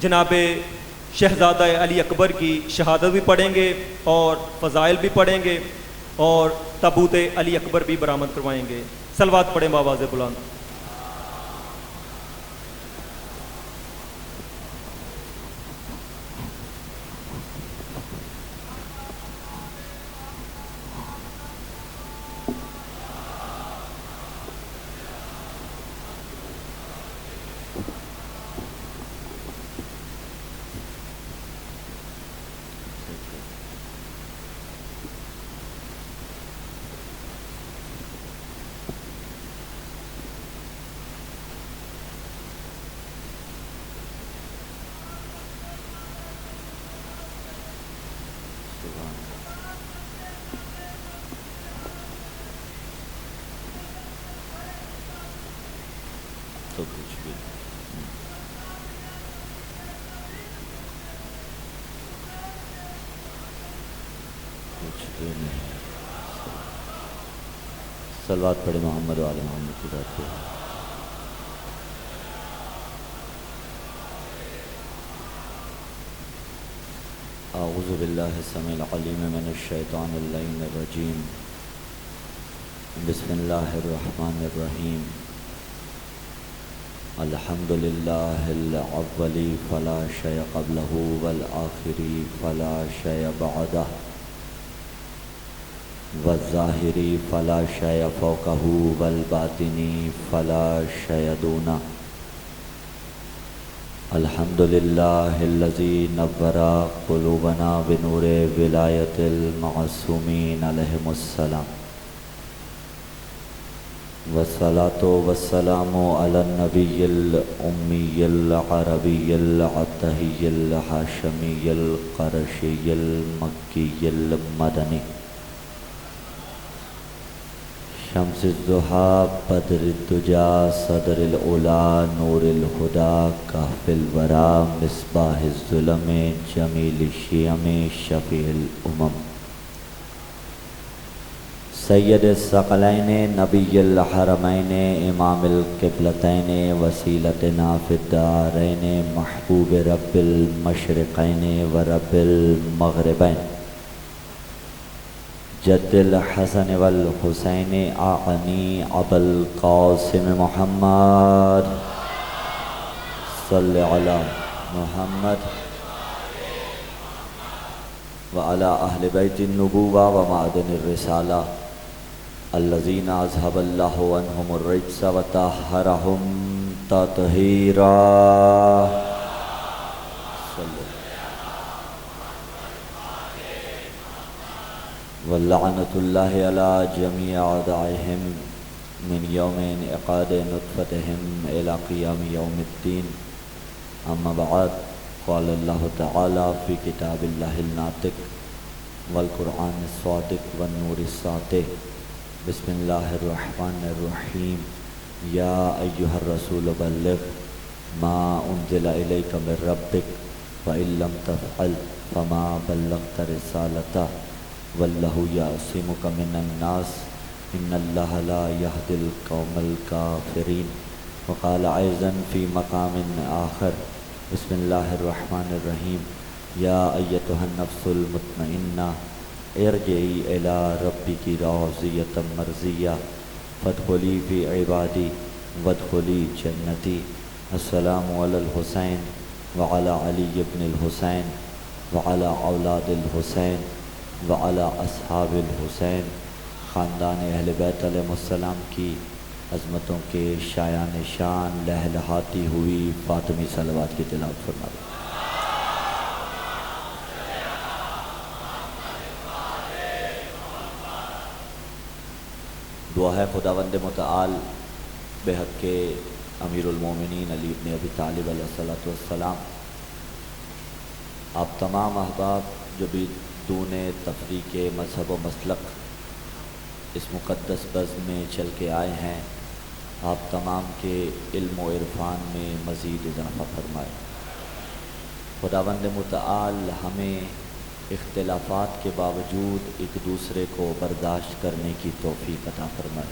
جناب شہزادہ علی اکبر کی شہادت بھی پڑھیں گے اور فضائل بھی پڑھیں گے اور تابوت علی اکبر بھی برآمد کروائیں گے۔ صلوات پڑھیں بآواز بلند۔ تو کچھ بھی نہیں۔ صلوات پڑھے محمد و آل محمد کی ذات پہ۔ اعوذ باللہ السمیع العلیم من الشیطان اللعین الرجیم، بسم اللہ الرحمن الرحیم۔ الحمد للہ الاولی فلا شیء قبلہ والآخری فلا شیء بعدہ والظاہری فلا شیء فوقہ والباطنی فلا شیء دونہ۔ الحمد للہ الذی نور قلوبنا بنور ولایت المعصومین علیہم السلام، والصلاة والسلام علی النبی الامی العربی العطہی الحاشمی القرشی المکی المدنی، شمس الضحیٰ بدر الدجا صدر العلا نور الہدیٰ کہف الورا مصباح الظلم جمیل الشیم شفیع الامم، سید الثقلین نبی الحرمین امام القبلتین وسیلتنا فی الدارین محبوب رب المشرقین و رب المغربین، جد الحسن والحسین اعنی ابا القاسم محمد صلی علی محمد وعلی اہل بیت النبوہ ومعدن الرسالہ الذین اذھب اللہ عنہم الرجس وطہرہم تطہیرا۔ ولعنۃ اللہ علی جمیع اعدائہم من یوم انعقاد نطفتہم الی قیام یوم الدین، اما بعد، قال اللہ تعالی فی کتاب اللہ الناطق والقرآن الصادق والنور الساطع، بسم اللہ الرحمن الرحیم، یا ایہا الرسول بلغ ما انزل الیک من ربک وإن لم تفعل فما بلغت رسالتہ واللہ یعصمک من الناس ان اللہ لا یہدی القوم الکافرین۔ وقال ایضا فی مقام آخر، بسم اللہ الرحمن الرحیم، یا ایتها النفس المطمئنہ ارجعی الی ربک راضیۃ مرضیہ فادخلی فی عبادی وادخلی جنتی۔ السلام علی الحسین وعلی علی بن الحسین وعلی اولاد الحسین وعلی اصحاب الحسین۔ خاندان اہل بیت علیہ السلام کی عظمتوں کے شایان شان لہلہاتی ہوئی فاطمی صلوات کی تلاوت فرمائے۔ دعا ہے خداوند متعال بحق کے امیر المومنین علی بن ابی طالب علیہ السلام، آپ تمام احباب جو بھی دون تفریق مذہب و مسلک اس مقدس بزم میں چل کے آئے ہیں، آپ تمام کے علم و عرفان میں مزید اضافہ فرمائے۔ خداوند متعال ہمیں اختلافات کے باوجود ایک دوسرے کو برداشت کرنے کی توفیق عطا فرمائے۔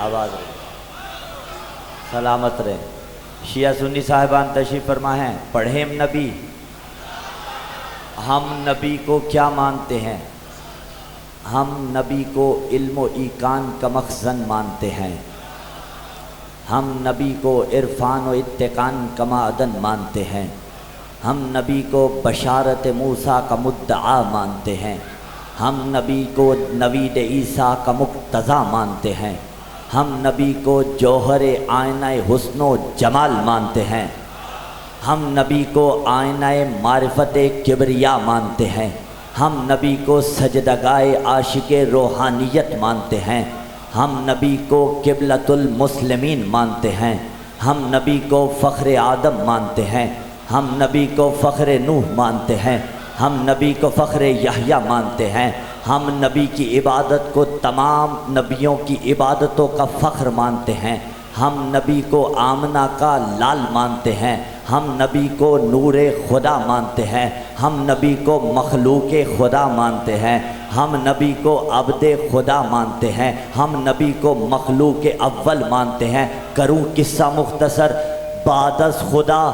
آواز رہے، سلامت رہے۔ شیعہ سنی صاحبان تشریف فرما ہیں۔ پڑھیں نبی، ہم نبی کو کیا مانتے ہیں؟ ہم نبی کو علم و ایقان کا مخزن مانتے ہیں، ہم نبی کو عرفان و اتقان کا معدن مانتے ہیں، ہم نبی کو بشارت موسیٰ کا مدعا مانتے ہیں، ہم نبی کو نوید عیسیٰ کا مقتضیٰ مانتے ہیں، ہم نبی کو جوہر آئینہ حسن و جمال مانتے ہیں، ہم نبی کو آئینہ معرفت کبریا مانتے ہیں، ہم نبی کو سجدگائے عاشق روحانیت مانتے ہیں، ہم نبی کو قبلۃ المسلمین مانتے ہیں، ہم نبی کو فخر آدم مانتے ہیں، ہم نبی کو فخر نوح مانتے ہیں، ہم نبی کو فخر یحییٰ مانتے ہیں، ہم نبی کی عبادت کو تمام نبیوں کی عبادتوں کا فخر مانتے ہیں، ہم نبی کو آمنہ کا لال مانتے ہیں، ہم نبی کو نور خدا مانتے ہیں، ہم نبی کو مخلوق خدا مانتے ہیں، ہم نبی کو عبد خدا مانتے ہیں، ہم نبی کو مخلوق اول مانتے ہیں۔ کروں قصہ مختصر، بعد از خدا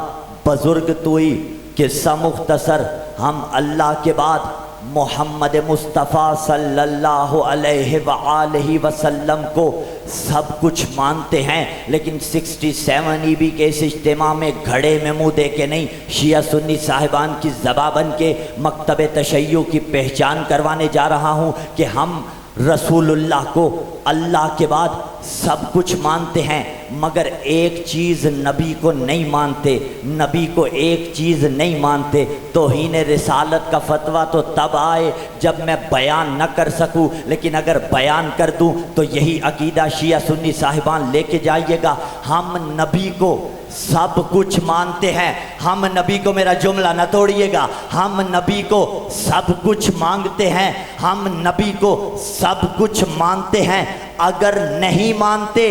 بزرگ توئی، قصہ مختصر، ہم اللہ کے بعد محمد مصطفیٰ صلی اللہ علیہ وآلہ وسلم کو سب کچھ مانتے ہیں، لیکن 67 ای بی کے اس اجتماع میں گھڑے میں منہ دے کے نہیں، شیعہ سنی صاحبان کی زبابن کے مکتب تشیع کی پہچان کروانے جا رہا ہوں کہ ہم رسول اللہ کو اللہ کے بعد سب کچھ مانتے ہیں، مگر ایک چیز نبی کو نہیں مانتے، نبی کو ایک چیز نہیں مانتے۔ توہین رسالت کا فتویٰ تو تب آئے جب میں بیان نہ کر سکوں، لیکن اگر بیان کر دوں تو یہی عقیدہ شیعہ سنی صاحبان لے کے جائیے گا۔ ہم نبی کو سب کچھ مانتے ہیں، ہم نبی کو، میرا جملہ نہ توڑیے گا، ہم نبی کو سب کچھ مانگتے ہیں، ہم نبی کو سب کچھ مانتے ہیں۔ اگر نہیں مانتے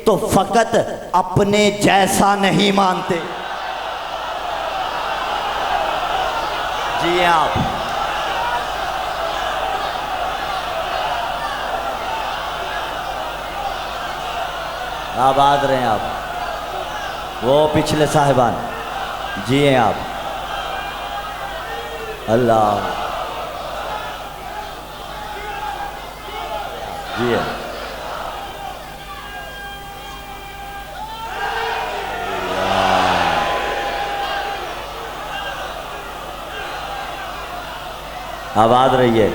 تو فقط اپنے جیسا نہیں مانتے۔ جی آپ آباد رہیں، آپ وہ پچھلے صاحبان، جی ہیں آپ، اللہ جی ہے۔ آباد رہیے،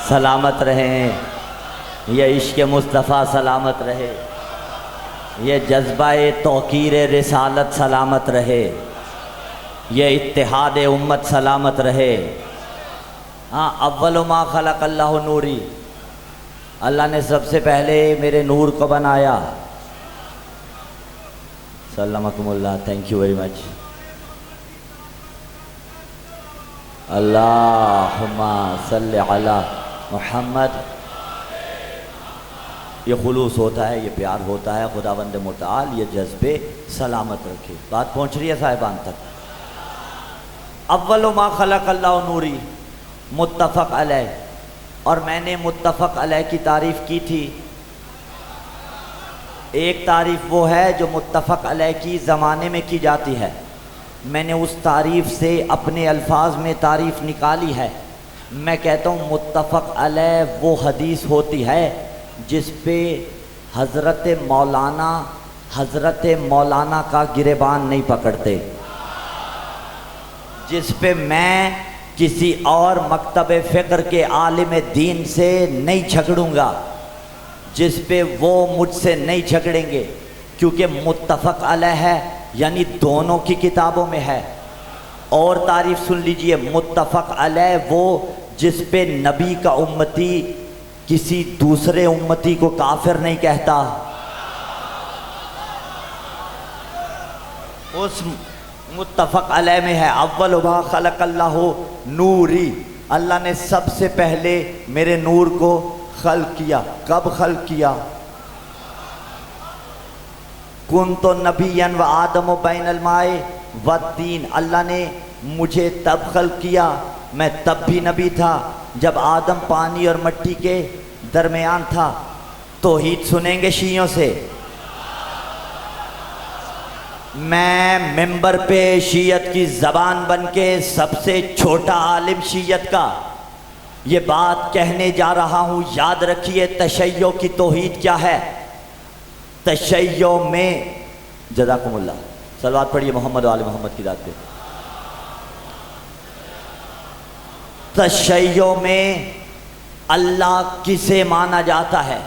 سلامت رہیں، یہ عشق مصطفیٰ سلامت رہے، یہ جذبہ توقیر رسالت سلامت رہے، یہ اتحاد امت سلامت رہے۔ ہاں، اول ما خلق اللہ نوری، اللہ نے سب سے پہلے میرے نور کو بنایا۔ سلامکم اللہ، تھینک یو ویری مچ۔ اللہم صلی علی محمد۔ یہ خلوص ہوتا ہے، یہ پیار ہوتا ہے، خداوند متعال یہ جذبے سلامت رکھے۔ بات پہنچ رہی ہے صاحبان تک؟ اول ما خلق اللہ نوری، متفق علیہ، اور میں نے متفق علیہ کی تعریف کی تھی۔ ایک تعریف وہ ہے جو متفق علیہ کی زمانے میں کی جاتی ہے، میں نے اس تعریف سے اپنے الفاظ میں تعریف نکالی ہے۔ میں کہتا ہوں متفق علیہ وہ حدیث ہوتی ہے جس پہ حضرت مولانا کا گریبان نہیں پکڑتے، جس پہ میں کسی اور مکتب فقر کے عالم دین سے نہیں جھگڑوں گا، جس پہ وہ مجھ سے نہیں جھگڑیں گے، کیونکہ متفق علیہ ہے، یعنی دونوں کی کتابوں میں ہے۔ اور تعریف سن لیجئے، متفق علیہ وہ جس پہ نبی کا امتی کسی دوسرے امتی کو کافر نہیں کہتا، اس متفق علیہ میں ہے اول ما خلق اللہ نوری، اللہ نے سب سے پہلے میرے نور کو خلق کیا۔ کب خلق کیا؟ کنت نبیا و آدم بین الماء والطین، اللہ نے مجھے تب خلق کیا، میں تب بھی نبی تھا جب آدم پانی اور مٹی کے درمیان تھا۔ توحید سنیں گے شیعوں سے؟ میں ممبر پہ شیعت کی زبان بن کے سب سے چھوٹا عالم شیعت کا یہ بات کہنے جا رہا ہوں، یاد رکھیے تشیع کی توحید کیا ہے۔ تشیع میں جزاکم اللہ، صلوات پڑھیے محمد و آل محمد کی ذات پہ۔ تشیع میں اللہ کسے مانا جاتا ہے؟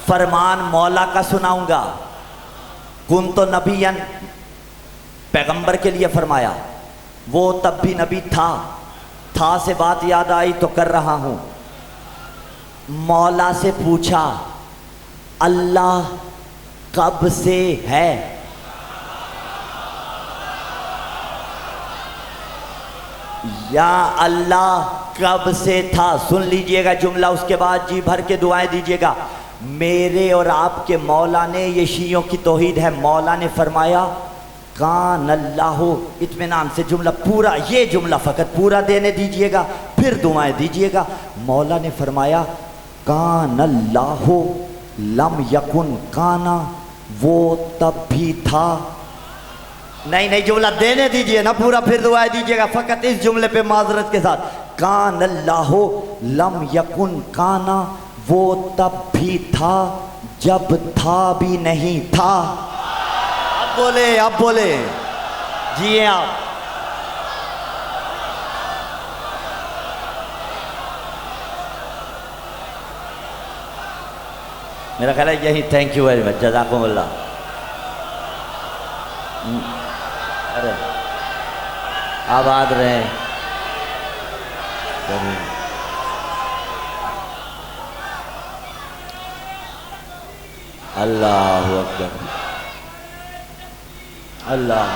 فرمان مولا کا سناؤں گا، کنت نبیًا، پیغمبر کے لیے فرمایا، وہ تب بھی نبی تھا سے بات یاد آئی تو کر رہا ہوں۔ مولا سے پوچھا اللہ کب سے ہے؟ یا اللہ کب سے تھا؟ سن لیجئے گا جملہ، اس کے بعد جی بھر کے دعائیں دیجئے گا۔ میرے اور آپ کے مولا نے، یہ شیعوں کی توحید ہے، مولا نے فرمایا کان اللہ، اطمینان سے جملہ پورا، یہ جملہ فقط پورا دینے دیجئے گا، پھر دعائیں دیجئے گا۔ مولا نے فرمایا کان اللہ لم یکن کانا، وہ تب بھی تھا۔ نہیں جملہ دینے دیجئے نا پورا، پھر دعائیں دیجئے گا، فقط اس جملے پہ معذرت کے ساتھ، کان اللہ لم یکن کانا، وہ تب بھی تھا جب تھا بھی نہیں تھا۔ اب بولے جی آپ۔ میرا خیال ہے یہی، تھینک یو ویری مچ، جزاکم اللہ۔ ارے آباد رہیں۔ اللہ اکبر، اللہ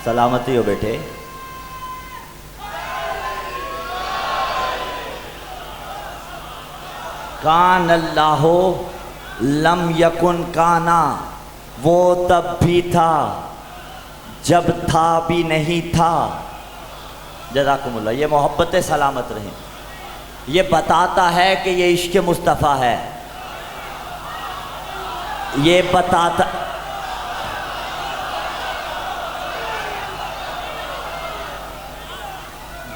سلامتی ہو بیٹے۔ کان اللہ لم یکن کانا، وہ تب بھی تھا جب تھا بھی نہیں تھا۔ جزاکم اللہ۔ یہ محبت سلامت رہیں، یہ بتاتا ہے کہ یہ عشق مصطفیٰ ہے، یہ بتاتا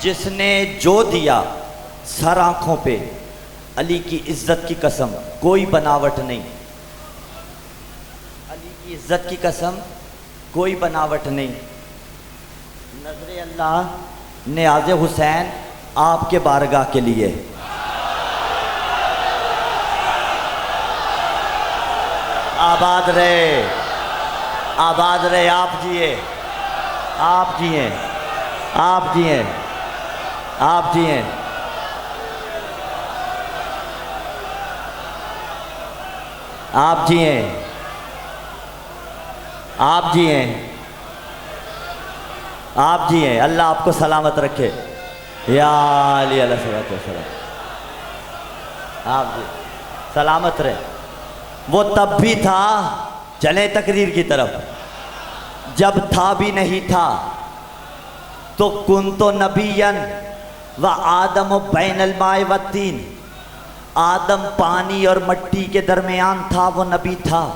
جس نے جو دیا سر آنکھوں پہ، علی کی عزت کی قسم کوئی بناوٹ نہیں، علی کی عزت کی قسم کوئی بناوٹ نہیں۔ نظر اللہ نیاز حسین آپ کے بارگاہ کے لیے، آباد رہے، آباد رہے، آپ جیے، آپ جیے، آپ جیے، آپ جیے۔ آپ جیے، آپ جیے، آپ جیے، اللہ آپ کو سلامت رکھے۔ یا علی علیہ السلام، آپ جی سلامت رہے۔ وہ تب بھی تھا، چلیں تقریر کی طرف، جب تھا بھی نہیں تھا، تو کنت نبیًا و آدم بین الماء والطین، آدم پانی اور مٹی کے درمیان تھا، وہ نبی تھا۔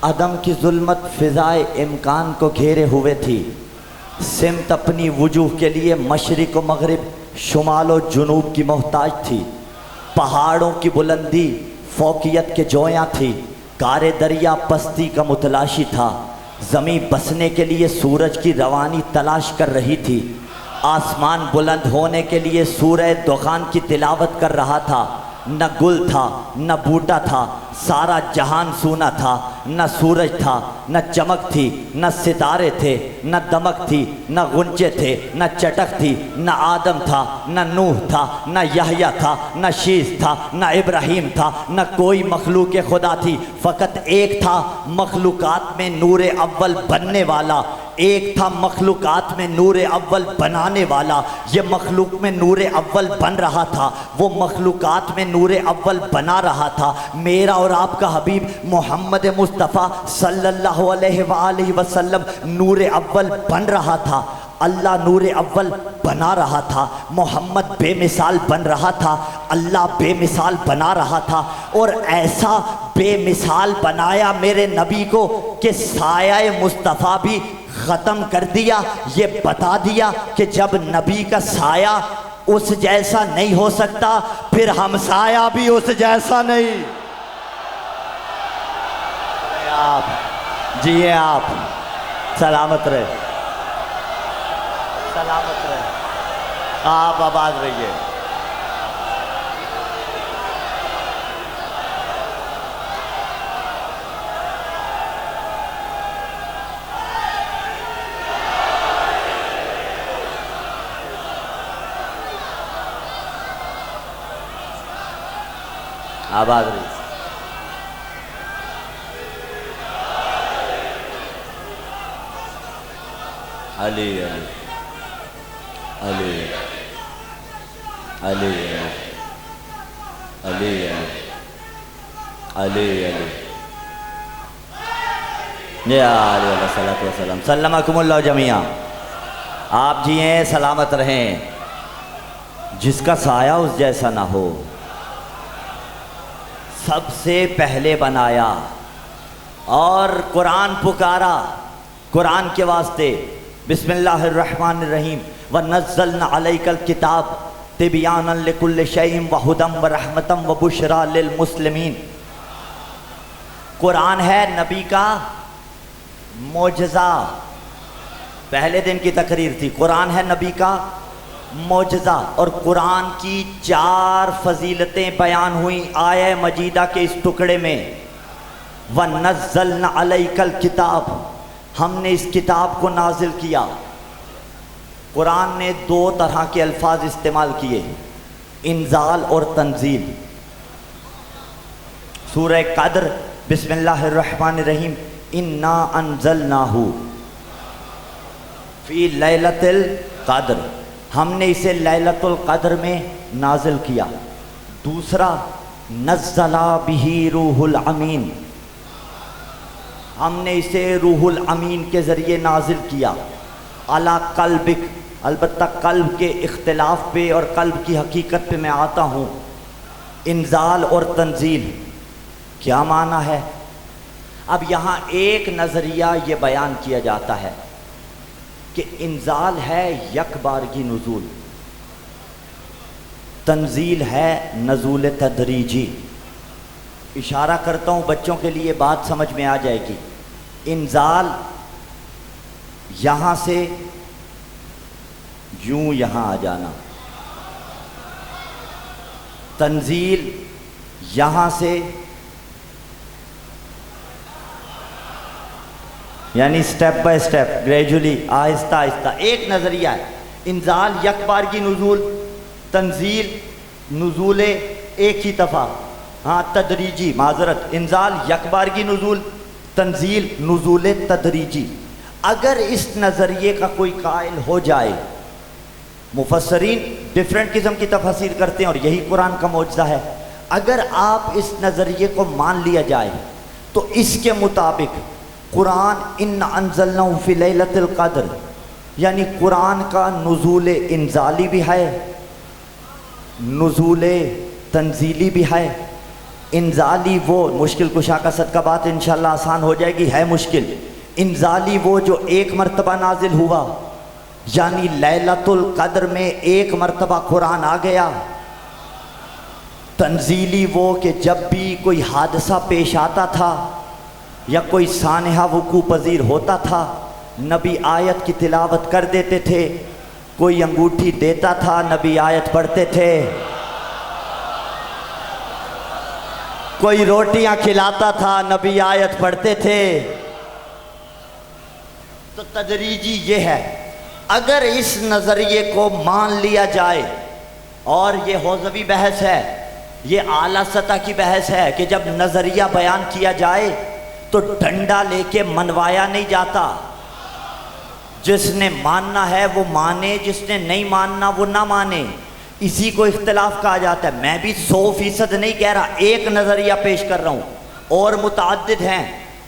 عدم کی ظلمت فضائے امکان کو گھیرے ہوئے تھی، سمت اپنی وجوہ کے لیے مشرق و مغرب، شمال و جنوب کی محتاج تھی۔ پہاڑوں کی بلندی فوقیت کے جویاں تھی، کارے دریا پستی کا متلاشی تھا۔ زمین بسنے کے لیے سورج کی روانی تلاش کر رہی تھی، آسمان بلند ہونے کے لیے سورہ دخان کی تلاوت کر رہا تھا۔ نہ گل تھا نہ بوٹا تھا، سارا جہان سونا تھا، نہ سورج تھا نہ چمک تھی، نہ ستارے تھے نہ دمک تھی، نہ غنچے تھے نہ چٹک تھی، نہ آدم تھا نہ نوح تھا، نہ یحییٰ تھا نہ شیس تھا، نہ ابراہیم تھا، نہ کوئی مخلوق خدا تھی، فقط ایک تھا مخلوقات میں نور اول بننے والا، ایک تھا مخلوقات میں نور اول بنانے والا، یہ مخلوق میں نور اول بن رہا تھا، وہ مخلوقات میں نور اول بنا رہا تھا۔ میرا اور آپ کا حبیب محمد مصطفیٰ صلی اللہ علیہ وآلہ وسلم نور اول بن رہا تھا، اللہ نور اول بنا رہا تھا، محمد بے مثال بن رہا تھا، اللہ بے مثال بنا رہا تھا، اور ایسا بے مثال بنایا میرے نبی کو کہ سایہ مصطفیٰ بھی ختم کر دیا۔ یہ بتا دیا کہ جب نبی کا سایہ اس جیسا نہیں ہو سکتا، پھر ہم سایہ بھی اس جیسا نہیں۔ آپ جیے، آپ سلامت رہے، سلامت رہے، آپ آباد رہیے۔ آباد رہیے۔ علی علی علی علی علی علی علی علی یا علیہ الصلوۃ والسلام، سلمکم اللہ جمیعا۔ آپ جیئیں، سلامت رہیں۔ جس کا سایہ اس جیسا نہ ہو، سب سے پہلے بنایا اور قرآن پکارا قرآن کے واسطے۔ بسم اللہ الرحمن الرحیم، وَنَزَّلْنَا عَلَيْكَ الْكِتَابَ تِبْيَانًا لِكُلِّ شَيْءٍ وَهُدًى وَرَحْمَةً وَبُشْرَى لِلْمُسْلِمِينَ۔ قرآن ہے نبی کا معجزہ۔ پہلے دن کی تقریر تھی، قرآن ہے نبی کا معجزہ، اور قرآن کی 4 فضیلتیں بیان ہوئیں آیہ مجیدہ کے اس ٹکڑے میں۔ وَنَزَّلْنَا عَلَيْكَ الْكِتَابَ، ہم نے اس کتاب کو نازل کیا۔ قرآن نے 2 طرح کے الفاظ استعمال کیے، انزال اور تنزیل۔ سورہ قدر، بسم اللہ الرحمن الرحیم، انا انزلناہ فی لیلۃ القدر، ہم نے اسے لیلۃ القدر میں نازل کیا۔ دوسرا، نزل بہ روح الامین، ہم نے اسے روح الامین کے ذریعے نازل کیا۔ علی قلبک، البتہ قلب کے اختلاف پہ اور قلب کی حقیقت پہ میں آتا ہوں۔ انزال اور تنزیل کیا معنی ہے؟ اب یہاں ایک نظریہ یہ بیان کیا جاتا ہے کہ انزال ہے یک بارگی نزول، تنزیل ہے نزول تدریجی۔ اشارہ کرتا ہوں بچوں کے لیے بات سمجھ میں آ جائے گی۔ انزال یہاں سے یوں یہاں آ جانا، تنزیل یہاں سے یعنی سٹیپ بائی سٹیپ، گریجولی، آہستہ آہستہ۔ ایک نظریہ ہے انزال یک بارگی نزول، تنزیل نزول ایک ہی دفعہ، ہاں تدریجی، معذرت، انزال یک بارگی نزول، تنزیل نزول تدریجی۔ اگر اس نظریے کا کوئی قائل ہو جائے، مفسرین ڈیفرنٹ قسم کی تفسیر کرتے ہیں اور یہی قرآن کا معجزہ ہے۔ اگر آپ اس نظریے کو مان لیا جائے تو اس کے مطابق قرآن انا انزلناہ فی لیلۃ القدر، یعنی قرآن کا نزول انزالی بھی ہے، نزول تنزیلی بھی ہے۔ انزالی وہ مشکل کشا کا صدقہ بات انشاءاللہ آسان ہو جائے گی، ہے مشکل۔ انزالی وہ جو ایک مرتبہ نازل ہوا، یعنی لیلۃ القدر میں ایک مرتبہ قرآن آ گیا۔ تنزیلی وہ کہ جب بھی کوئی حادثہ پیش آتا تھا یا کوئی سانحہ وقوع پذیر ہوتا تھا، نبی آیت کی تلاوت کر دیتے تھے، کوئی انگوٹھی دیتا تھا، نبی آیت پڑھتے تھے، کوئی روٹیاں کھلاتا تھا، نبی آیت پڑھتے تھے۔ تو تدریجی یہ ہے۔ اگر اس نظریے کو مان لیا جائے، اور یہ حوزوی بحث ہے، یہ اعلیٰ سطح کی بحث ہے کہ جب نظریہ بیان کیا جائے تو ڈنڈا لے کے منوایا نہیں جاتا، جس نے ماننا ہے وہ مانے، جس نے نہیں ماننا وہ نہ مانے، اسی کو اختلاف کہا جاتا ہے۔ میں بھی 100% نہیں کہہ رہا، ایک نظریہ پیش کر رہا ہوں، اور متعدد ہیں،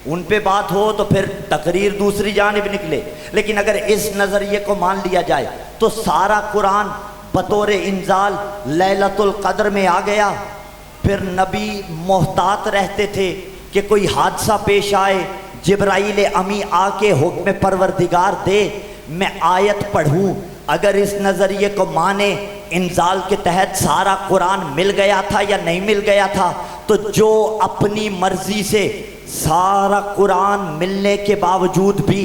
ان پہ بات ہو تو پھر تقریر دوسری جانب نکلے، لیکن اگر اس نظریے کو مان لیا جائے تو سارا قرآن بطور انزال لیلۃ القدر میں آ گیا۔ پھر نبی محتاط رہتے تھے کہ کوئی حادثہ پیش آئے، جبرائیل امی آ کے حکم پروردگار دے میں آیت پڑھوں۔ اگر اس نظریے کو مانے انزال کے تحت سارا قرآن مل گیا تھا یا نہیں مل گیا تھا، تو جو اپنی مرضی سے سارا قرآن ملنے کے باوجود بھی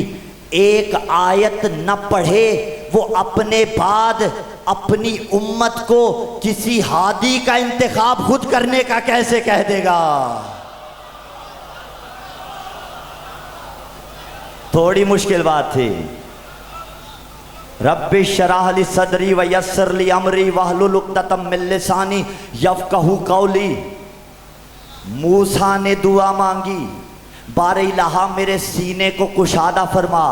ایک آیت نہ پڑھے، وہ اپنے بعد اپنی امت کو کسی ہادی کا انتخاب خود کرنے کا کیسے کہہ دے گا؟ تھوڑی مشکل بات تھی۔ رب اشرح لی صدری ویسر لی امری واحلل عقدۃ من لسانی یفقہوا قولی۔ موسیٰ نے دعا مانگی، بار الہ میرے سینے کو کشادہ فرما۔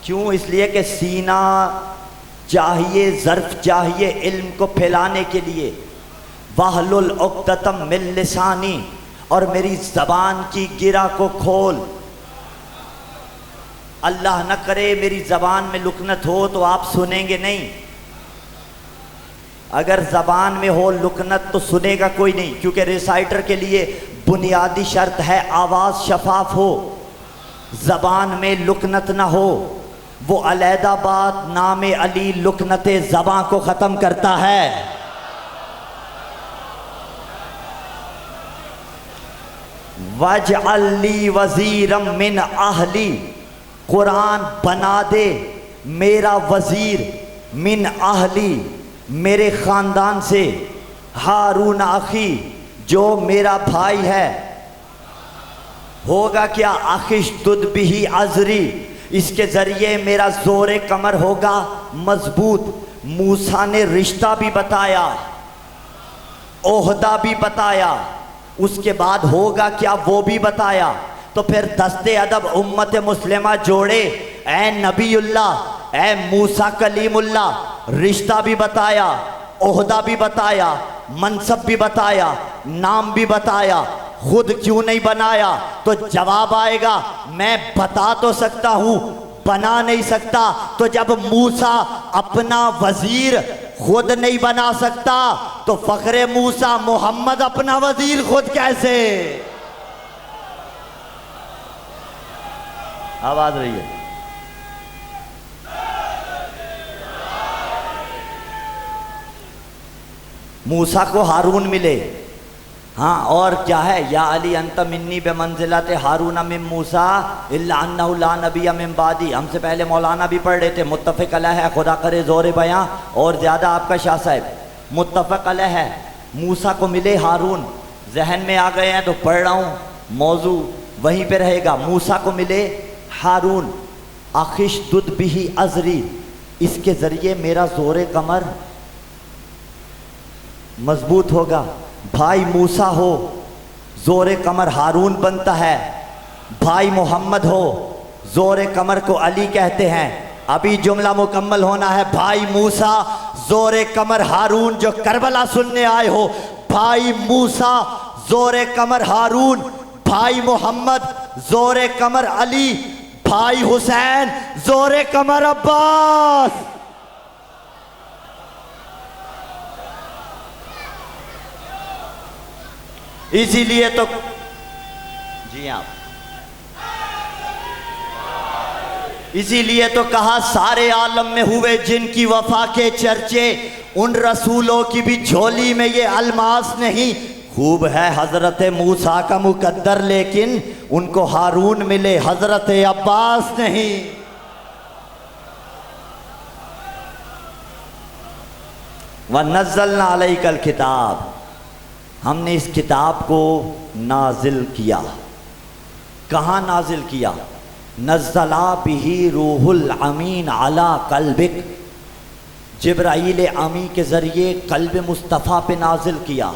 کیوں؟ اس لیے کہ سینہ چاہیے، ظرف چاہیے علم کو پھیلانے کے لیے۔ واحلل عقدۃ من لسانی، اور میری زبان کی گرہ کو کھول۔ اللہ نہ کرے میری زبان میں لکنت ہو تو آپ سنیں گے نہیں۔ اگر زبان میں ہو لکنت تو سنے گا کوئی نہیں، کیونکہ ریسائٹر کے لیے بنیادی شرط ہے آواز شفاف ہو، زبان میں لکنت نہ ہو۔ وہ علیحدہ بات نام علی لکنت زبان کو ختم کرتا ہے۔ وَاجْعَلْ لِي وَزِيرًا مِّنْ أَهْلِي، قرآن بنا دے میرا وزیر، من اہلی میرے خاندان سے، ہارون اخی جو میرا بھائی ہے۔ ہوگا کیا؟ اخشدد بہ ازری، اس کے ذریعے میرا زور کمر ہوگا مضبوط۔ موسیٰ نے رشتہ بھی بتایا، عہدہ بھی بتایا، اس کے بعد ہوگا کیا وہ بھی بتایا۔ تو پھر دست ادب امت مسلمہ جوڑے، اے نبی اللہ، اے موسیٰ کلیم اللہ، رشتہ بھی بتایا، عہدہ بھی بتایا، منصب بھی بتایا، نام بھی بتایا، خود کیوں نہیں بنایا؟ تو جواب آئے گا میں بتا تو سکتا ہوں، بنا نہیں سکتا۔ تو جب موسیٰ اپنا وزیر خود نہیں بنا سکتا تو فخر موسیٰ محمد اپنا وزیر خود کیسے؟ آواز رہی ہے۔ موسیٰ کو ہارون ملے، ہاں، اور کیا ہے؟ یا علی انت منی بمنزلت ہارون من موسیٰ الا انہ لا نبی من بعدی۔ ہم سے پہلے مولانا بھی پڑھ رہے تھے، متفق علیہ ہے، خدا کرے زور بیاں اور زیادہ آپ کا شاہ صاحب، متفق علیہ ہے۔ موسیٰ کو ملے ہارون، ذہن میں آ گئے ہیں تو پڑھ رہا ہوں، موضوع وہیں پہ رہے گا۔ موسیٰ کو ملے ہارون، اخشدد بہ ازری، اس کے ذریعے میرا زور کمر مضبوط ہوگا۔ بھائی موسیٰ ہو زور کمر ہارون بنتا ہے، بھائی محمد ہو زور کمر کو علی کہتے ہیں۔ ابھی جملہ مکمل ہونا ہے۔ بھائی موسیٰ زور کمر ہارون جو کربلا سننے آئے ہو، بھائی موسیٰ زور کمر ہارون، بھائی محمد زور کمر علی، بھائی حسین زور کمر عباس۔ اسی لیے تو جی ہاں، اسی لیے تو کہا سارے عالم میں ہوئے جن کی وفا کے چرچے، ان رسولوں کی بھی جھولی میں یہ الماس نہیں۔ خوب ہے حضرت موسیٰ کا مقدر، لیکن ان کو ہارون ملے، حضرت عباس نہیں۔ وَنَزَّلْنَا عَلَيْكَ الْكِتَابَ، ہم نے اس کتاب کو نازل کیا۔ کہاں نازل کیا؟ نزل بہ روح الامین علی قلبک، جبرائیل امی کے ذریعے قلب مصطفیٰ پہ نازل کیا۔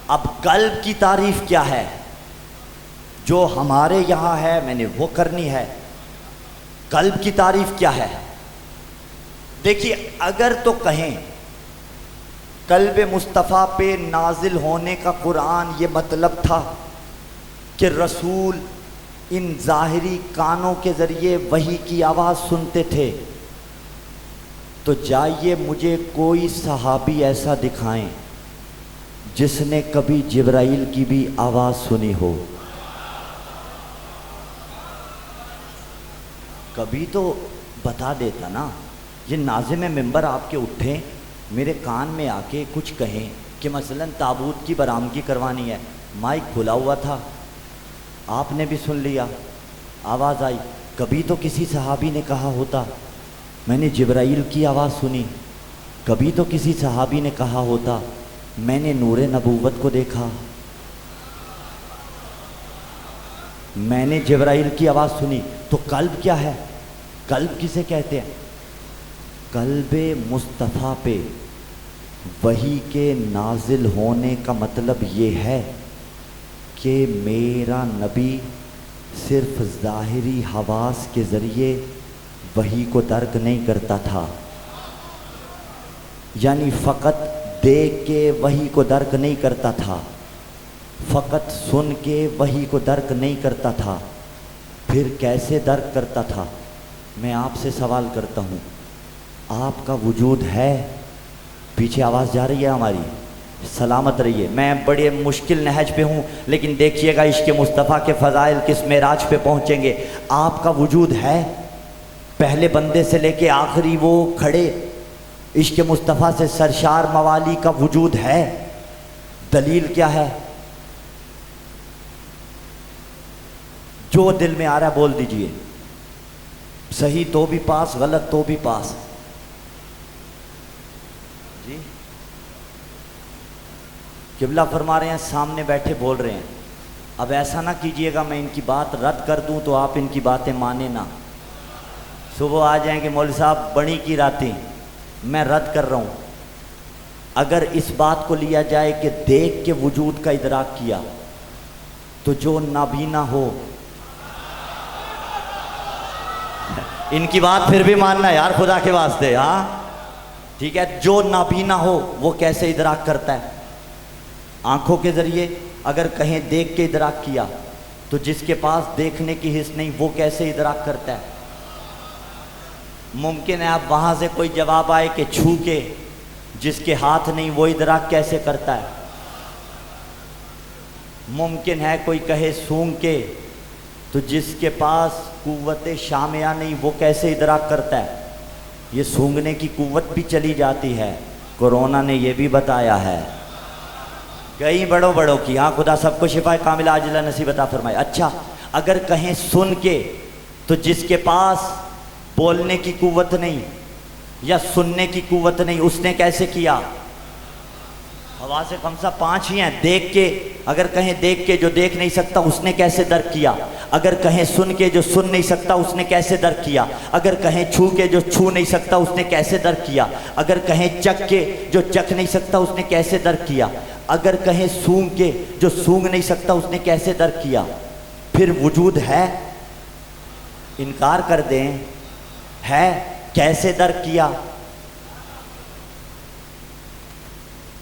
اب قلب کی تعریف کیا ہے؟ جو ہمارے یہاں ہے میں نے وہ کرنی ہے۔ قلب کی تعریف کیا ہے؟ دیکھیے اگر تو کہیں قلب مصطفیٰ پہ نازل ہونے کا قرآن یہ مطلب تھا کہ رسول ان ظاہری کانوں کے ذریعے وحی کی آواز سنتے تھے، تو جائیے مجھے کوئی صحابی ایسا دکھائیں جس نے کبھی جبرائیل کی بھی آواز سنی ہو۔ کبھی تو بتا دیتا نا۔ یہ ناظم ممبر آپ کے اٹھیں میرے کان میں آ کے کچھ کہیں کہ مثلاً تابوت کی برآمدگی کروانی ہے، مائک کھلا ہوا تھا، آپ نے بھی سن لیا، آواز آئی، کبھی تو کسی صحابی نے کہا ہوتا میں نے جبرائیل کی آواز سنی، کبھی تو کسی صحابی نے کہا ہوتا میں نے نور نبوت کو دیکھا، میں نے جبرائیل کی آواز سنی۔ تو قلب کیا ہے؟ قلب کسے کہتے ہیں؟ قلب مصطفیٰ پہ وحی کے نازل ہونے کا مطلب یہ ہے کہ میرا نبی صرف ظاہری حواس کے ذریعے وحی کو درک نہیں کرتا تھا، یعنی فقط دیکھ کے وحی کو درک نہیں کرتا تھا، فقط سن کے وحی کو درک نہیں کرتا تھا، پھر کیسے درک کرتا تھا؟ میں آپ سے سوال کرتا ہوں، آپ کا وجود ہے؟ پیچھے آواز جا رہی ہے ہماری؟ سلامت رہیے، میں بڑے مشکل نہج پہ ہوں لیکن دیکھیے گا عشق مصطفیٰ کے فضائل کس معراج پہ پہنچیں گے۔ آپ کا وجود ہے؟ پہلے بندے سے لے کے آخری وہ کھڑے عشق مصطفیٰ سے سرشار موالی کا وجود ہے؟ دلیل کیا ہے؟ جو دل میں آ رہا ہے بول دیجئے، صحیح تو بھی پاس، غلط تو بھی پاس۔ جی قبلہ فرما رہے ہیں، سامنے بیٹھے بول رہے ہیں۔ اب ایسا نہ کیجئے گا میں ان کی بات رد کر دوں تو آپ ان کی باتیں مانیں نہ، صبح آ جائیں کہ مولوی صاحب بڑی کی راتیں، میں رد کر رہا ہوں۔ اگر اس بات کو لیا جائے کہ دیکھ کے وجود کا ادراک کیا تو جو نابینا ہو، ان کی بات پھر بھی ماننا یار خدا کے واسطے، ہاں ٹھیک ہے، جو نابینا ہو وہ کیسے ادراک کرتا ہے؟ آنکھوں کے ذریعے۔ اگر کہیں دیکھ کے ادراک کیا تو جس کے پاس دیکھنے کی حس نہیں وہ کیسے ادراک کرتا ہے؟ ممکن ہے آپ وہاں سے کوئی جواب آئے کہ چھو کے، جس کے ہاتھ نہیں وہ ادراک کیسے کرتا ہے؟ ممکن ہے کوئی کہے سونگ کے، تو جس کے پاس قوت شامعہ نہیں وہ کیسے ادراک کرتا ہے؟ یہ سونگنے کی قوت بھی چلی جاتی ہے، کورونا نے یہ بھی بتایا ہے، کئی بڑوں کی، ہاں خدا سب کو شفا کاملہ عاجلہ نصیب عطا فرمائے۔ اچھا اگر کہیں سن کے، تو جس کے پاس بولنے کی قوت نہیں یا سننے کی قوت نہیں اس نے کیسے کیا؟ حواس خمسہ 5 ہی ہیں۔ دیکھ کے، اگر کہیں دیکھ کے جو دیکھ نہیں سکتا اس نے کیسے درک کیا؟ اگر کہیں سن کے جو سن نہیں سکتا اس نے کیسے درک کیا؟ اگر کہیں چھو کے جو چھو نہیں سکتا اس نے کیسے درک کیا؟ اگر کہیں چکھ کے جو چکھ نہیں سکتا اس نے کیسے درک کیا؟ اگر کہیں سونگ کے جو سونگ نہیں سکتا اس نے کیسے درک کیا؟ پھر وجود ہے؟ انکار کر دیں ہے، کیسے درک کیا؟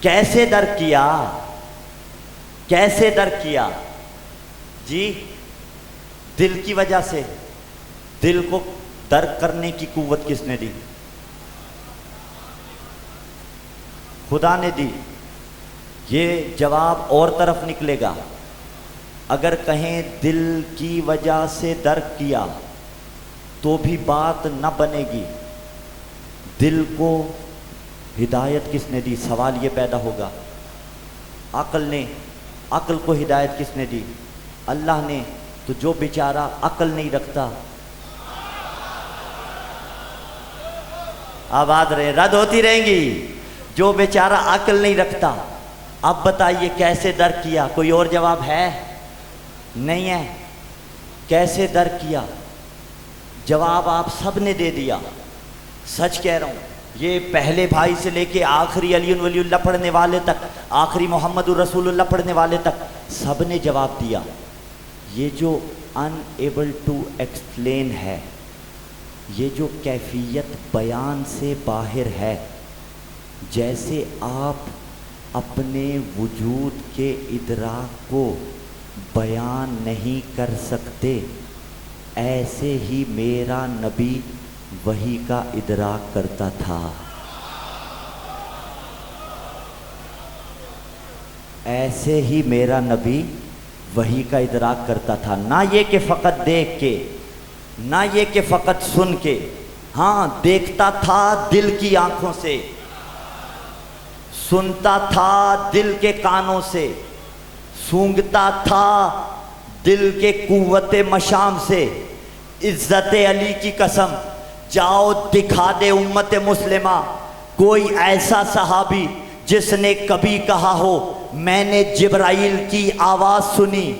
کیسے درک کیا؟ کیسے درک کیا؟ جی دل کی وجہ سے۔ دل کو درک کرنے کی قوت کس نے دی؟ خدا نے دی۔ یہ جواب اور طرف نکلے گا۔ اگر کہیں دل کی وجہ سے درک کیا تو بھی بات نہ بنے گی، دل کو ہدایت کس نے دی؟ سوال یہ پیدا ہوگا۔ عقل نے، عقل کو ہدایت کس نے دی؟ اللہ نے۔ تو جو بیچارہ عقل نہیں رکھتا، آباد رہے، رد ہوتی رہیں گی، جو بیچارہ عقل نہیں رکھتا، اب بتائیے کیسے درک کیا؟ کوئی اور جواب ہے؟ نہیں ہے۔ کیسے درک کیا؟ جواب آپ سب نے دے دیا، سچ کہہ رہا ہوں۔ یہ پہلے بھائی سے لے کے آخری علی ولی اللہ پڑھنے والے تک، آخری محمد الرسول اللہ پڑھنے والے تک سب نے جواب دیا۔ یہ جو unable to explain ہے، یہ جو کیفیت بیان سے باہر ہے، جیسے آپ اپنے وجود کے ادراک کو بیان نہیں کر سکتے، ایسے ہی میرا نبی وحی کا ادراک کرتا تھا۔ ایسے ہی میرا نبی وحی کا ادراک کرتا تھا، نہ یہ کہ فقط دیکھ کے، نہ یہ کہ فقط سن کے، ہاں دیکھتا تھا دل کی آنکھوں سے، سنتا تھا دل کے کانوں سے، سونگھتا تھا دل کے قوت مشام سے۔ عزت علی کی قسم، جاؤ دکھا دے امت مسلمہ کوئی ایسا صحابی جس نے کبھی کہا ہو میں نے جبرائیل کی آواز سنی،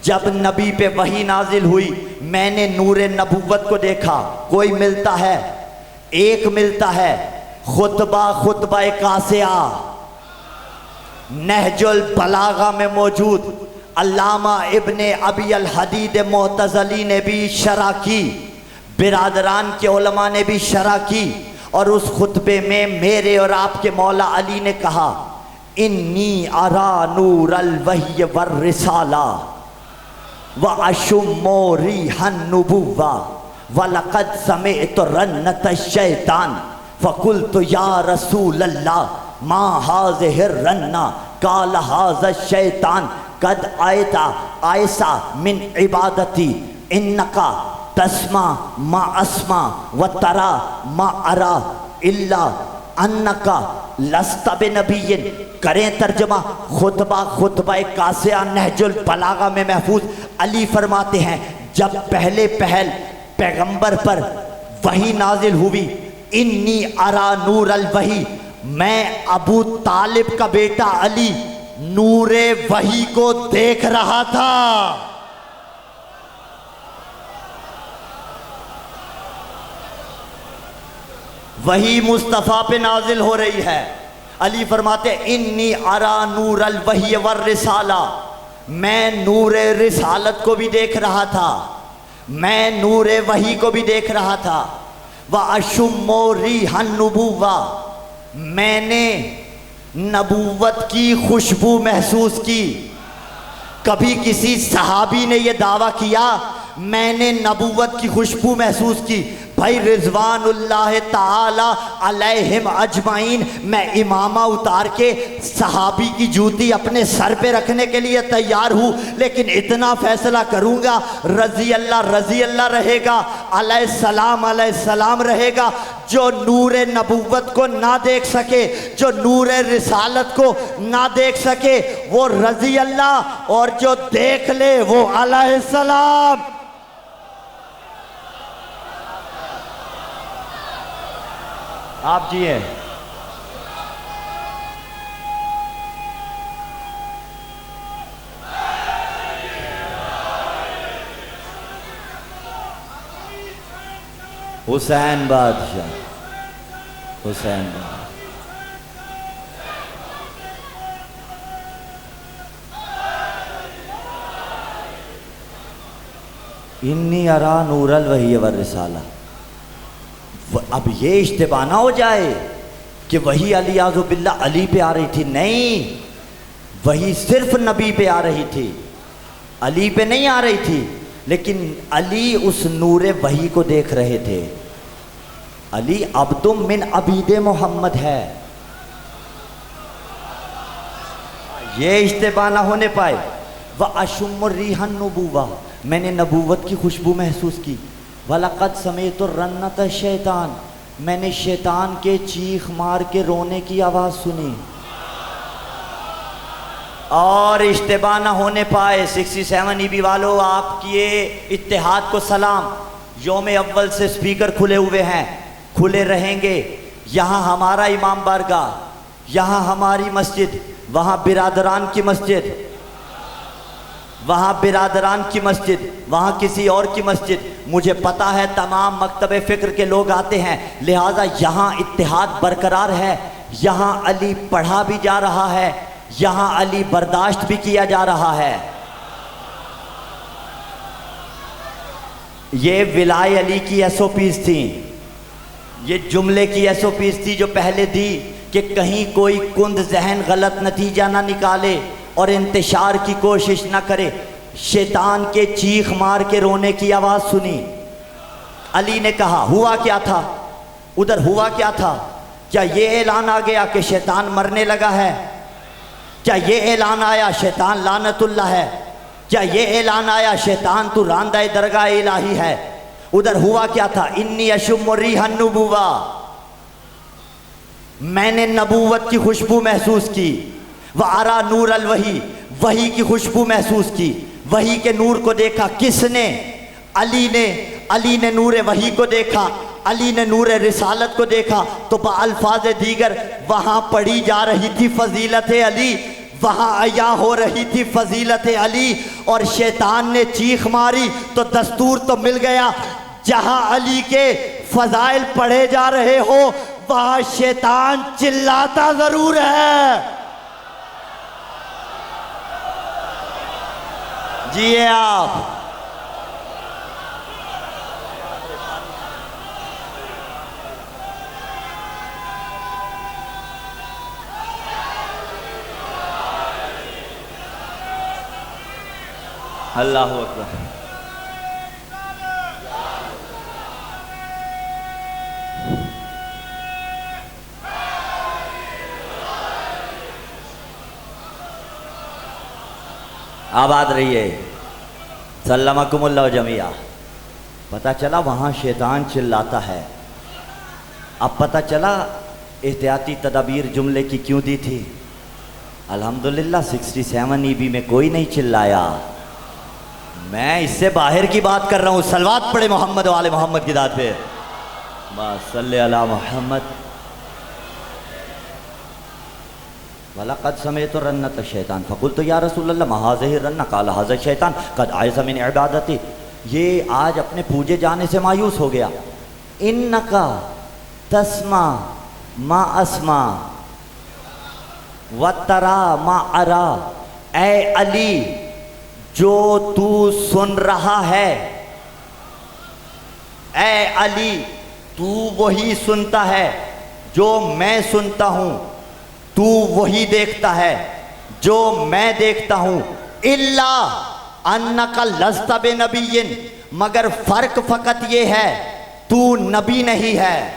جب نبی پہ وحی نازل ہوئی میں نے نور نبوت کو دیکھا۔ کوئی ملتا ہے؟ ایک ملتا ہے، خطبہ قاسیہ نہج البلاغہ میں موجود، علامہ ابن ابی الحدید معتزلی نے بھی شرح کی، برادران کے علماء نے بھی شرح کی، اور اس خطبے میں میرے اور آپ کے مولا علی نے کہا انی ارا نور الوحی والرسالہ واشم ریح النبوہ ولقد سمعت رنۃ الشیطان فقلت یا رسول اللہ ما هذه الرنہ قال هذا الشیطان قد آئسا من عبادتی انکا تسمع ما اسمع و ترا ما ارا الا انکا لست بنبی۔ کریں ترجمہ، خطبہ قاسیہ نہج البلاغہ میں محفوظ۔ علی فرماتے ہیں جب پہلے پہل پیغمبر پر وحی نازل ہوئی، انی ارا نور الوحی، میں ابو طالب کا بیٹا علی نور وحی کو دیکھ رہا تھا۔ وحی مصطفیٰ پہ نازل ہو رہی ہے۔ علی فرماتے انی ارا نور الوحی والرسالہ، میں نور رسالت کو بھی دیکھ رہا تھا، میں نور وحی کو بھی دیکھ رہا تھا۔ واشم ریح النبوہ، میں نے نبوت کی خوشبو محسوس کی۔ کبھی کسی صحابی نے یہ دعویٰ کیا میں نے نبوت کی خوشبو محسوس کی؟ بھائی رضوان اللہ تعالی علیہم اجمعین، میں امامہ اتار کے صحابی کی جوتی اپنے سر پہ رکھنے کے لیے تیار ہوں، لیکن اتنا فیصلہ کروں گا رضی اللہ رہے گا، علیہ السلام رہے گا۔ جو نور نبوت کو نہ دیکھ سکے، جو نور رسالت کو نہ دیکھ سکے وہ رضی اللہ، اور جو دیکھ لے وہ علیہ السلام۔ آپ جی ہیں حسین بادشاہ، حسین بادشاہ۔ انی ارا نور الوحی والرسالہ۔ اب یہ اشتباہ نہ ہو جائے کہ وہی علی اعوذ باللہ علی پہ آ رہی تھی، نہیں، وہی صرف نبی پہ آ رہی تھی، علی پہ نہیں آ رہی تھی، لیکن علی اس نور وحی کو دیکھ رہے تھے۔ علی عبد من عبید محمد ہے، یہ اشتباہ نہ ہونے پائے۔ وَأَشُمُّ رِيحَ النُّبُوَّةِ، میں نے نبوت کی خوشبو محسوس کی۔ وَلَقَدْ سَمِعْتُ رَنَّةَ الشَّيْطَانِ، میں نے شیطان کے چیخ مار کے رونے کی آواز سنی۔ اور اشتباہ نہ ہونے پائے 67 ای بی والو، آپ کیے اتحاد کو سلام۔ یوم اول سے سپیکر کھلے ہوئے ہیں، کھلے رہیں گے۔ یہاں ہمارا امام بارگاہ، یہاں ہماری مسجد، وہاں برادران کی مسجد، وہاں برادران کی مسجد، وہاں کسی اور کی مسجد۔ مجھے پتا ہے تمام مکتب فکر کے لوگ آتے ہیں، لہٰذا یہاں اتحاد برقرار ہے، یہاں علی پڑھا بھی جا رہا ہے، یہاں علی برداشت بھی کیا جا رہا ہے۔ یہ ولائے علی کی SOPs تھیں، یہ جملے کی SOPs تھی جو پہلے دی کہ کہیں کوئی کند ذہن غلط نتیجہ نہ نکالے اور انتشار کی کوشش نہ کرے۔ شیطان کے چیخ مار کے رونے کی آواز سنی، علی نے کہا ہوا کیا تھا؟ ادھر ہوا کیا تھا؟ کیا یہ اعلان آ گیا کہ شیطان مرنے لگا ہے؟ کیا یہ اعلان آیا شیطان لعنت اللہ ہے؟ کیا یہ اعلان آیا شیطان تو راندہ درگاہ الہی ہے؟ ادھر ہوا کیا تھا؟ انی اشم ریح النبوہ، میں نے نبوت کی خوشبو محسوس کی، وَأَرَى نور الوحی، وحی کی خوشبو محسوس کی، وحی کے نور کو دیکھا۔ کس نے؟ علی نے نور وحی کو دیکھا، علی نے نور رسالت کو دیکھا۔ تو بألفاظ دیگر وہاں پڑھی جا رہی تھی فضیلت علی، وہاں عیا ہو رہی تھی فضیلت علی، اور شیطان نے چیخ ماری تو دستور تو مل گیا، جہاں علی کے فضائل پڑھے جا رہے ہو وہاں شیطان چلاتا ضرور ہے۔ جی آپ اللہ اکبر۔ آباد رہیے، سلمکم اللہ جمیعہ۔ پتہ چلا وہاں شیطان چلاتا ہے۔ اب پتہ چلا احتیاطی تدابیر جملے کی کیوں دی تھی۔ الحمدللہ 67 EB میں کوئی نہیں چلایا، میں اس سے باہر کی بات کر رہا ہوں۔ صلوات پڑھے محمد و آل محمد کی ذات پہ، بس صلی علی محمد۔ وَلَقَدْ سَمِعْتُ رَنَّةَ الشَّيْطَانِ فَقُلْتُ يَا رَسُولَ اللَّهِ مَا هَٰذِهِ الرَّنَّةُ قَالَ هَٰذَا الشَّيْطَانُ قَدْ عَیَسَ مِنْ عِبَادَتِي۔ یہ آج اپنے پوجے جانے سے مایوس ہو گیا۔ إِنَّكَ تَسْمَعُ مَا أَسْمَعُ وَتَرَىٰ مَا أَرَىٰ۔ اے علی، جو تو سن رہا ہے، اے علی تو وہی سنتا ہے جو میں سنتا ہوں، تو وہی دیکھتا ہے جو میں دیکھتا ہوں۔ الا انک لست بنبی، مگر فرق فقط یہ ہے تو نبی نہیں ہے۔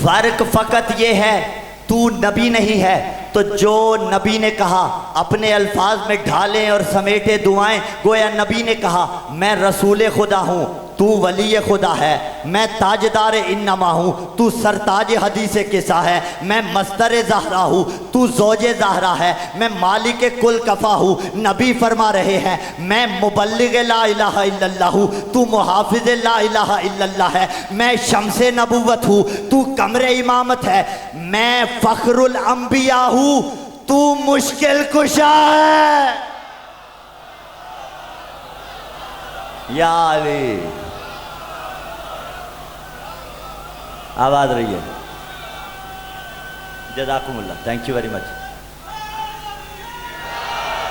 فرق فقط یہ ہے تو نبی نہیں ہے۔ تو جو نبی نے کہا اپنے الفاظ میں ڈھالیں اور سمیٹے دعائیں، گویا نبی نے کہا میں رسول خدا ہوں، تو ولی خدا ہے، میں تاجدار انما ہوں، تو سرتاج حدیث کسا ہے، میں مصدر زہرا ہوں، تو زوج زہرا ہے، میں مالک کل کفا ہوں۔ نبی فرما رہے ہیں میں مبلغ لا الہ الا اللہ ہوں، تو محافظ لا الہ الا اللہ ہے، میں شمس نبوت ہوں، تو قمر امامت ہے، میں فخر الانبیاء ہوں، تو مشکل کشا ہے۔ یا علی، آواز رہی ہے۔ جزاکم اللہ، تھینک یو ویری مچ۔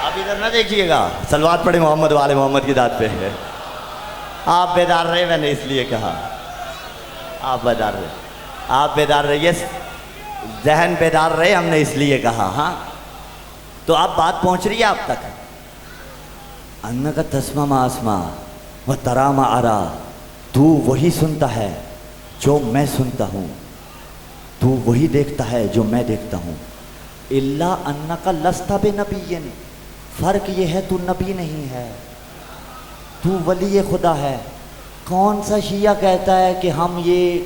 آپ ادھر نہ دیکھیے گا، صلوات پڑھے محمد والے محمد کی ذات پہ۔ آپ بیدار رہے، میں نے اس لیے کہا آپ بیدار رہے، آپ بیدار رہیے، ذہن بیدار رہے، ہم نے اس لیے کہا۔ ہاں تو اب بات پہنچ رہی ہے آپ تک۔ انک تسمع ما اسمع وتری ما اری، تو وہی سنتا ہے جو میں سنتا ہوں، تو وہی دیکھتا ہے جو میں دیکھتا ہوں۔ الا انک لست بنبی، فرق یہ ہے تو نبی نہیں ہے، تو ولی خدا ہے۔ کون سا شیعہ کہتا ہے کہ ہم یہ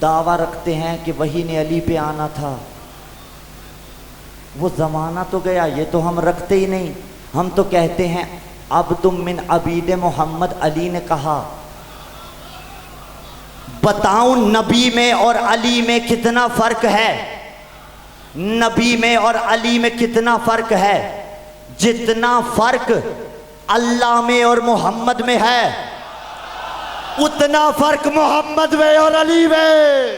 دعویٰ رکھتے ہیں کہ وحی نے علی پہ آنا تھا؟ وہ زمانہ تو گیا، یہ تو ہم رکھتے ہی نہیں۔ ہم تو کہتے ہیں عبد من عبید محمد، علی نے کہا۔ بتاؤں نبی میں اور علی میں کتنا فرق ہے؟ نبی میں اور علی میں کتنا فرق ہے؟ جتنا فرق اللہ میں اور محمد میں ہے اتنا فرق محمد میں اور علی میں۔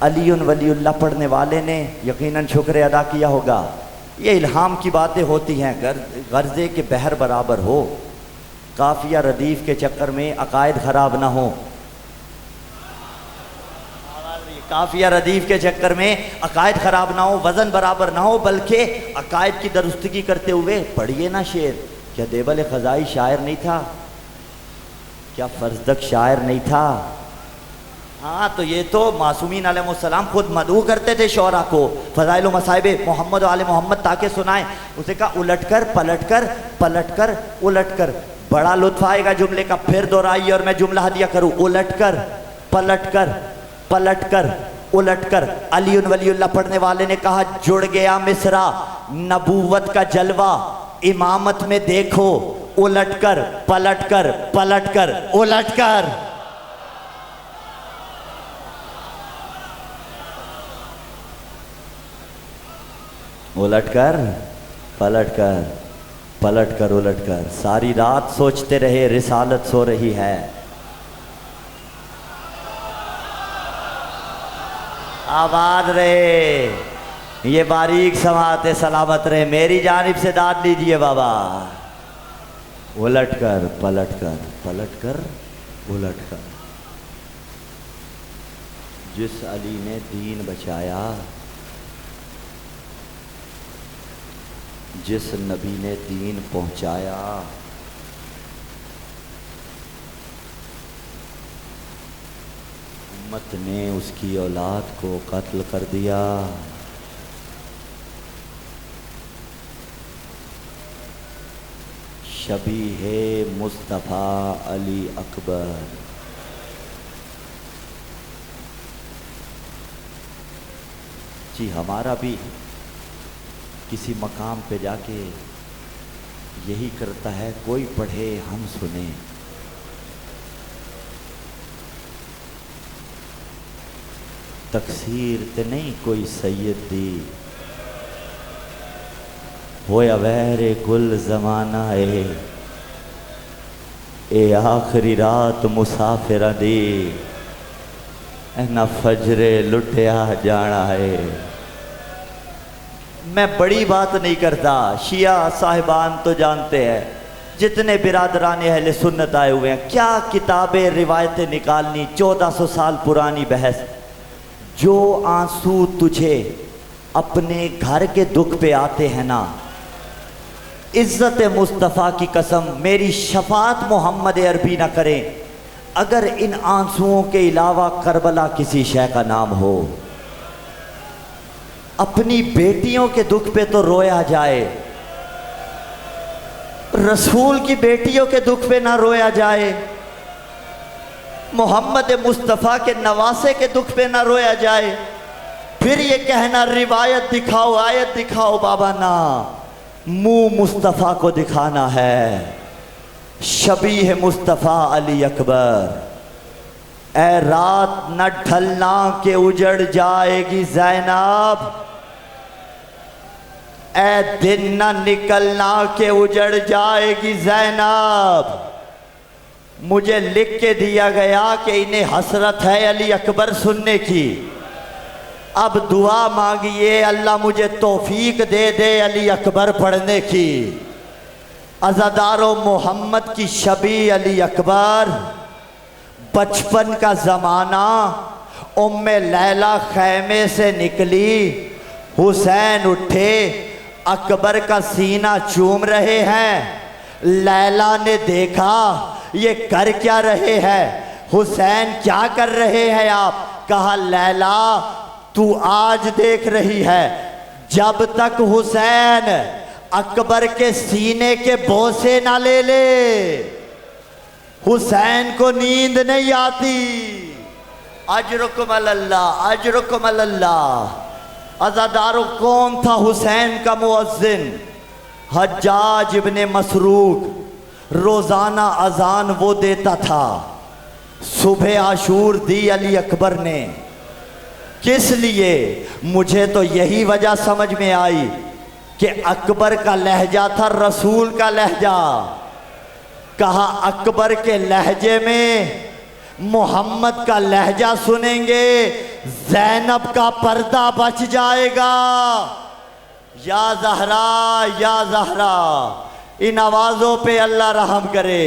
علی ولی اللہ پڑھنے والے نے یقیناً شکر ادا کیا ہوگا۔ یہ الہام کی باتیں ہوتی ہیں، غرضے کے بحر برابر ہو، قافیہ ردیف کے چکر میں عقائد خراب نہ ہوں، قافیہ ردیف کے چکر میں عقائد خراب نہ ہو، وزن برابر نہ ہو، بلکہ عقائد کی درستگی کرتے ہوئے پڑھیے نا شعر۔ کیا دیبل خزائی شاعر نہیں تھا؟ کیا فرزدق شاعر نہیں تھا؟ ہاں، تو یہ تو معصومین علیہ السلام خود مدعو کرتے تھے شعراء کو، فضائل و مصائب محمد و آل محمد تاکہ سنائیں۔ اسے کہا الٹ کر پلٹ کر پلٹ کر الٹ کر، بڑا لطف آئے گا جملے کا، پھر دہرائیے اور میں جملہ ہدیہ کروں، الٹ کر پلٹ کر پلٹ کر الٹ کر۔ علی ولی اللہ پڑھنے والے نے کہا جڑ گیا مصرع نبوت کا جلوہ امامت میں دیکھو، الٹ کر پلٹ کر پلٹ کر الٹ کر۔ الٹ کر پلٹ کر پلٹ کر الٹ کر، ساری رات سوچتے رہے رسالت سو رہی ہے۔ آباد رہے، یہ باریک سماعتیں سلامت رہے، میری جانب سے داد لیجئے بابا۔ الٹ کر پلٹ کر پلٹ کر الٹ کر۔ جس علی نے دین بچایا، جس نبی نے دین پہنچایا، امت نے اس کی اولاد کو قتل کر دیا۔ شبیہ مصطفیٰ علی اکبر، جی ہمارا بھی کسی مقام پہ جا کے یہی کرتا ہے، کوئی پڑھے ہم سنیں۔ تقصیر تے نہیں کوئی سید دی، ہویا ویر گل زمانہ اے آخری رات مسافرہ دی، نہ فجر لٹیا جانا ہے۔ میں بڑی بات نہیں کرتا، شیعہ صاحبان تو جانتے ہیں، جتنے برادران اہل سنت آئے ہوئے ہیں، کیا کتابیں روایتیں نکالنی، 1400 سال پرانی بحث۔ جو آنسو تجھے اپنے گھر کے دکھ پہ آتے ہیں نا، عزت مصطفیٰ کی قسم میری شفاعت محمد عربی نہ کریں اگر ان آنسوؤں کے علاوہ کربلا کسی شے کا نام ہو۔ اپنی بیٹیوں کے دکھ پہ تو رویا جائے، رسول کی بیٹیوں کے دکھ پہ نہ رویا جائے، محمد مصطفیٰ کے نواسے کے دکھ پہ نہ رویا جائے، پھر یہ کہنا روایت دکھاؤ آیت دکھاؤ، بابا نا، منہ مصطفیٰ کو دکھانا ہے۔ شبیہ مصطفیٰ علی اکبر، اے رات نہ ڈھلنا کہ اجڑ جائے گی زینب، اے دن نہ نکلنا کہ اجڑ جائے گی زینب۔ مجھے لکھ کے دیا گیا کہ انہیں حسرت ہے علی اکبر سننے کی، اب دعا مانگیے اللہ مجھے توفیق دے دے علی اکبر پڑھنے کی۔ عزادارو محمد کی شبیہ علی اکبر، بچپن کا زمانہ، ام لیلہ خیمے سے نکلی، حسین اٹھے، اکبر کا سینہ چوم رہے ہیں۔ لیلہ نے دیکھا یہ کر کیا رہے ہیں، حسین کیا کر رہے ہیں آپ؟ کہا لیلہ تو آج دیکھ رہی ہے، جب تک حسین اکبر کے سینے کے بوسے نہ لے لے حسین کو نیند نہیں آتی۔ اجرکم اللہ اجرکم اللہ۔ عزادارو کون تھا حسین کا مؤذن؟ حجاج ابن مسروق، روزانہ اذان وہ دیتا تھا۔ صبح عاشور دی علی اکبر نے، کس لیے؟ مجھے تو یہی وجہ سمجھ میں آئی کہ اکبر کا لہجہ تھا رسول کا لہجہ۔ کہا اکبر کے لہجے میں محمد کا لہجہ سنیں گے زینب کا پردہ بچ جائے گا۔ یا زہرا یا زہرا، ان آوازوں پہ اللہ رحم کرے۔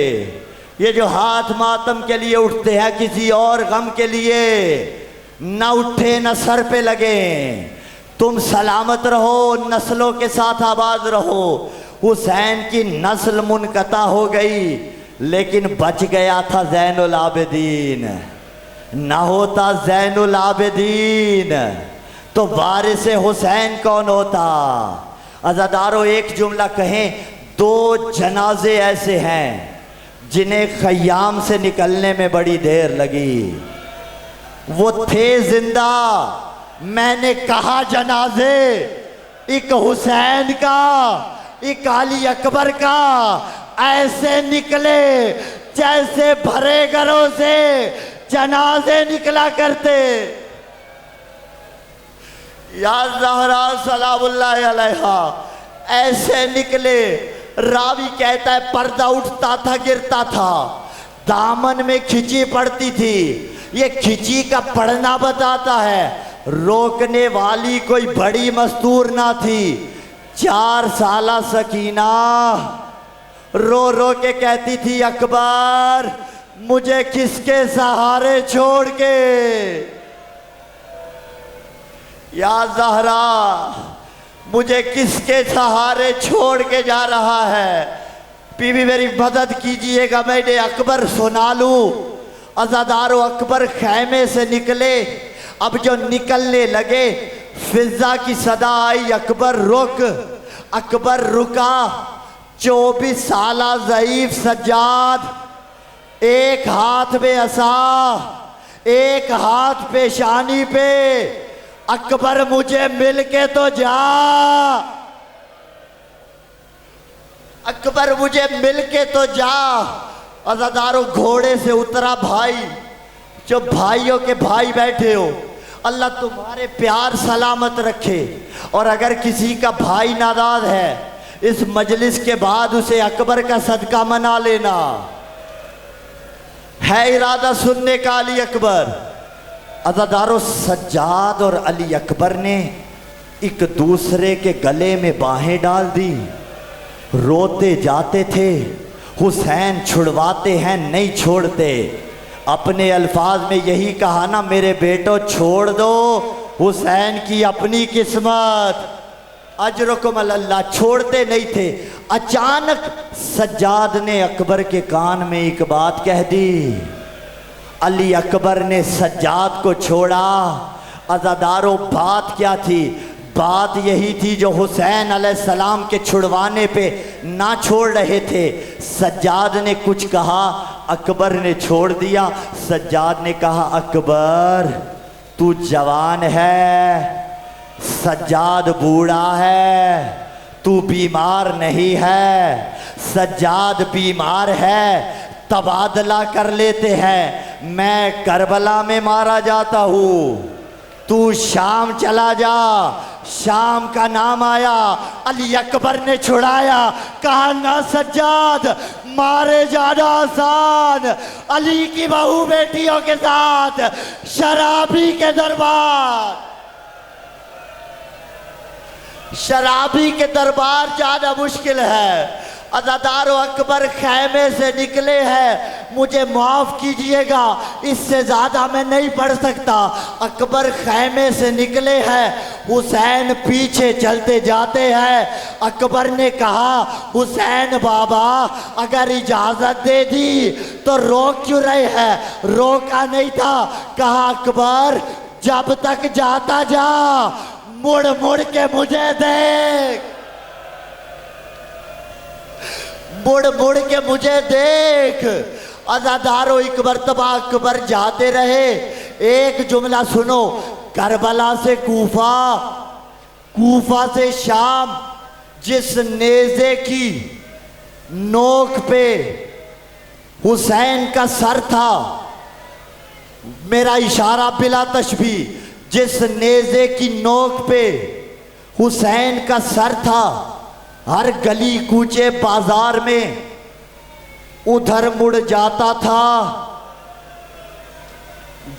یہ جو ہاتھ ماتم کے لیے اٹھتے ہیں کسی اور غم کے لیے، نہ اٹھے نہ سر پہ لگیں۔ تم سلامت رہو، نسلوں کے ساتھ آباد رہو۔ حسین کی نسل منقطع ہو گئی لیکن بچ گیا تھا زین العابدین۔ نہ ہوتا زین العابدین تو وارث حسین کون ہوتا؟ عزادارو ایک جملہ کہیں، دو جنازے ایسے ہیں جنہیں خیام سے نکلنے میں بڑی دیر لگی۔ وہ تھے زندہ، میں نے کہا جنازے، ایک حسین کا ایک علی اکبر کا، ایسے نکلے جیسے بھرے گھروں سے جنازے نکلا کرتے۔ یا زہرا سلام اللہ علیہا ایسے نکلے۔ راوی کہتا ہے پردہ اٹھتا تھا گرتا تھا، دامن میں کھچی پڑتی تھی۔ یہ کھچی کا پڑھنا بتاتا ہے روکنے والی کوئی بڑی مستور نہ تھی۔ 4 سالہ سکینہ رو رو کے کہتی تھی اکبر مجھے کس کے سہارے چھوڑ کے؟ یا زہرا مجھے کس کے سہارے چھوڑ کے جا رہا ہے؟ بی بی میری مدد کیجئے گا، میں نے اکبر سنا لوں۔ عزادارو اکبر خیمے سے نکلے، اب جو نکلنے لگے فضا کی صدا آئی اکبر رک۔ اکبر رکا۔ 24 سالہ ضعیف سجاد، ایک ہاتھ میں عصا، ایک ہاتھ پیشانی پہ۔ اکبر مجھے مل کے تو جا، اکبر مجھے مل کے تو جا۔ عزادارو گھوڑے سے اترا بھائی، جو بھائیوں کے بھائی بیٹھے ہو، اللہ تمہارے پیار سلامت رکھے۔ اور اگر کسی کا بھائی ناراض ہے اس مجلس کے بعد اسے اکبر کا صدقہ منا لینا ہے۔ ارادہ سننے کا علی اکبر۔ عزادارو سجاد اور علی اکبر نے ایک دوسرے کے گلے میں باہیں ڈال دی، روتے جاتے تھے۔ حسین چھڑواتے ہیں نہیں چھوڑتے، اپنے الفاظ میں یہی کہا نا میرے بیٹو چھوڑ دو حسین کی اپنی قسمت، اجرکم اللہ، چھوڑتے نہیں تھے۔ اچانک سجاد نے اکبر کے کان میں ایک بات کہہ دی، علی اکبر نے سجاد کو چھوڑا۔ عزادارو بات کیا تھی؟ بات یہی تھی جو حسین علیہ السلام کے چھڑوانے پہ نہ چھوڑ رہے تھے۔ سجاد نے کچھ کہا، اکبر نے چھوڑ دیا۔ سجاد نے کہا اکبر تو جوان ہے، سجاد بوڑھا ہے، تو بیمار نہیں ہے۔ سجاد بیمار ہے، تبادلہ کر لیتے ہیں، میں کربلا میں مارا جاتا ہوں، تو شام چلا جا۔ شام کا نام آیا، علی اکبر نے چھڑایا، کہا نہ سجاد مارے جانا آسان، علی کی بہو بیٹیوں کے ساتھ شرابی کے دربار، شرابی کے دربار جانا مشکل ہے۔ عزادارو اکبر خیمے سے نکلے ہیں، مجھے معاف کیجئے گا اس سے زیادہ میں نہیں پڑھ سکتا۔ اکبر خیمے سے نکلے ہیں، حسین پیچھے چلتے جاتے ہیں۔ اکبر نے کہا حسین بابا اگر اجازت دے دی تو روک کیوں رہے ہیں؟ روکا نہیں تھا۔ کہا اکبر جب تک جاتا جا، مڑ مڑ کے مجھے دیکھ، مڑ مڑ کے مجھے دیکھ۔ عزادارو ایک مرتبہ اکبر جاتے رہے۔ ایک جملہ سنو، کربلا سے کوفہ، کوفہ سے شام، جس نیزے کی نوک پہ حسین کا سر تھا، میرا اشارہ بلا تشبیہ، جس نیزے کی نوک پہ حسین کا سر تھا، ہر گلی کوچے بازار میں ادھر مڑ جاتا تھا،